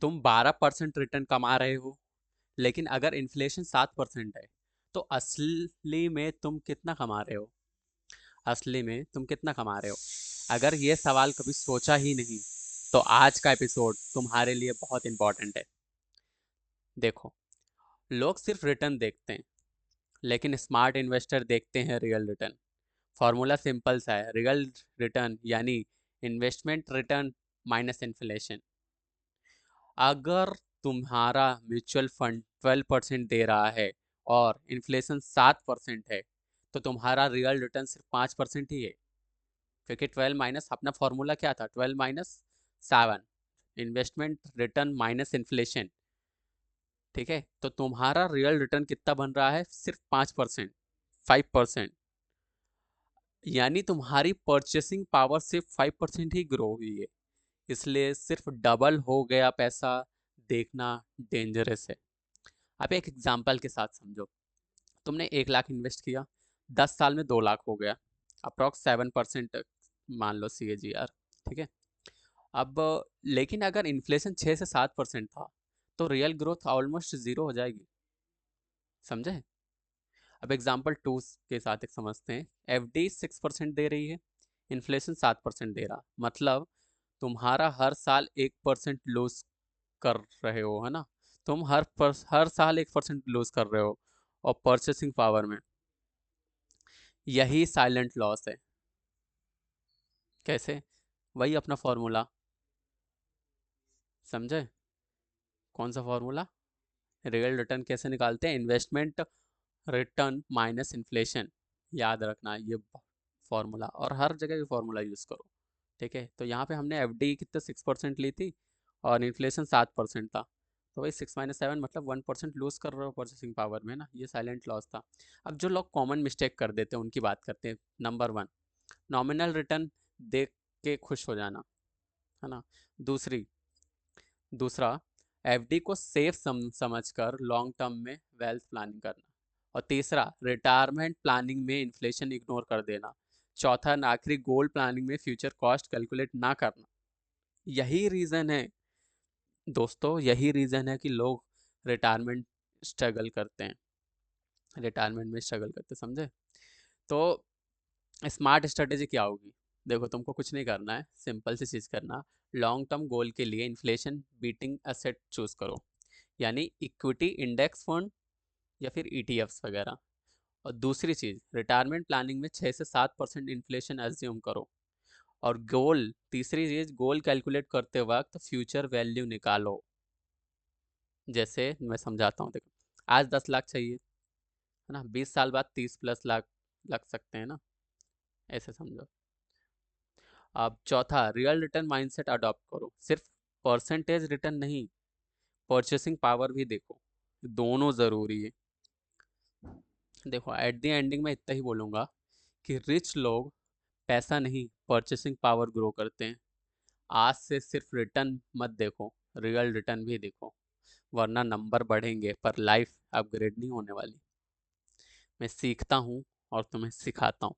तुम 12% रिटर्न कमा रहे हो, लेकिन अगर इन्फ्लेशन 7% है तो असली में तुम कितना कमा रहे हो? असली में तुम कितना कमा रहे हो? अगर ये सवाल कभी सोचा ही नहीं तो आज का एपिसोड तुम्हारे लिए बहुत इंपॉर्टेंट है। देखो, लोग सिर्फ रिटर्न देखते हैं, लेकिन स्मार्ट इन्वेस्टर देखते हैं रियल रिटर्न। फॉर्मूला सिंपल सा है, रियल रिटर्न यानी इन्वेस्टमेंट रिटर्न माइनस इन्फ्लेशन। अगर तुम्हारा म्यूचुअल फंड 12% दे रहा है और इन्फ्लेशन 7% है, तो तुम्हारा रियल रिटर्न सिर्फ 5% ही है। क्योंकि 12 माइनस अपना फॉर्मूला क्या था, 12 - 7, इन्वेस्टमेंट रिटर्न माइनस इन्फ्लेशन। ठीक है, तो तुम्हारा रियल रिटर्न कितना बन रहा है? सिर्फ 5%, 5%। यानी तुम्हारी परचेसिंग पावर सिर्फ 5% ही ग्रो हुई है। इसलिए सिर्फ डबल हो गया पैसा देखना डेंजरस है। आप एक एग्जाम्पल के साथ समझो। तुमने 1 लाख इन्वेस्ट किया, 10 साल में 2 लाख हो गया, अप्रॉक्स 7% मान लो CAGR। ठीक है। अब लेकिन अगर इन्फ्लेशन 6 से 7% था तो रियल ग्रोथ ऑलमोस्ट जीरो हो जाएगी। समझे? अब एग्जाम्पल 2 के साथ एक समझते हैं। FD 6% दे रही है, इन्फ्लेशन 7% दे रहा, मतलब तुम्हारा हर साल 1% लूज कर रहे हो, है ना? तुम हर साल 1% लूज कर रहे हो। और परचेसिंग पावर में यही साइलेंट लॉस है। कैसे? वही अपना फॉर्मूला। समझे? कौन सा फॉर्मूला? रियल रिटर्न कैसे निकालते हैं? Investment return minus inflation. याद रखना ये फॉर्मूला, और हर जगह ये फॉर्मूला यूज़ करो। ठीक है, तो यहाँ पे हमने FD कितने 6% ली थी और इन्फ्लेशन 7% था, तो वही 6 - 7 मतलब 1% लूज कर रहे हो परचेसिंग पावर में ना, ये साइलेंट लॉस था। अब जो लोग कॉमन मिस्टेक कर देते हैं उनकी बात करते हैं। नंबर 1, नॉमिनल रिटर्न देख के खुश हो जाना, है ना? दूसरी दूसरा, FD को सेफ समझकर लॉन्ग टर्म में वेल्थ प्लानिंग करना। और तीसरा, रिटायरमेंट प्लानिंग में इन्फ्लेशन इग्नोर कर देना। चौथा ना आखिरी, गोल्ड प्लानिंग में फ्यूचर कॉस्ट कैलकुलेट ना करना। यही रीज़न है दोस्तों, यही रीज़न है कि लोग रिटायरमेंट स्ट्रगल करते हैं, रिटायरमेंट में स्ट्रगल करते, समझे? तो स्मार्ट स्ट्रेटेजी क्या होगी? देखो, तुमको कुछ नहीं करना है, सिंपल सी चीज़ करना। लॉन्ग टर्म गोल के लिए इन्फ्लेशन बीटिंग एसेट चूज करो, यानी इक्विटी इंडेक्स फंड या फिर ETFs वगैरह। और दूसरी चीज़, रिटायरमेंट प्लानिंग में 6 से 7% इन्फ्लेशन एज्यूम करो। और गोल, तीसरी चीज़, गोल कैलकुलेट करते वक्त फ्यूचर वैल्यू निकालो। जैसे मैं समझाता हूँ, देखो, आज 10 लाख चाहिए, है ना? 20 साल बाद 30+ लाख लग सकते हैं ना, ऐसे समझो। अब चौथा, रियल रिटर्न माइंडसेट अडॉप्ट करो। सिर्फ परसेंटेज रिटर्न नहीं, परचेसिंग पावर भी देखो, दोनों ज़रूरी है। देखो, एट द एंडिंग में इतना ही बोलूँगा कि रिच लोग पैसा नहीं, परचेसिंग पावर ग्रो करते हैं। आज से सिर्फ रिटर्न मत देखो, रियल रिटर्न भी देखो, वरना नंबर बढ़ेंगे पर लाइफ अपग्रेड नहीं होने वाली। मैं सीखता हूँ और तुम्हें सिखाता हूँ।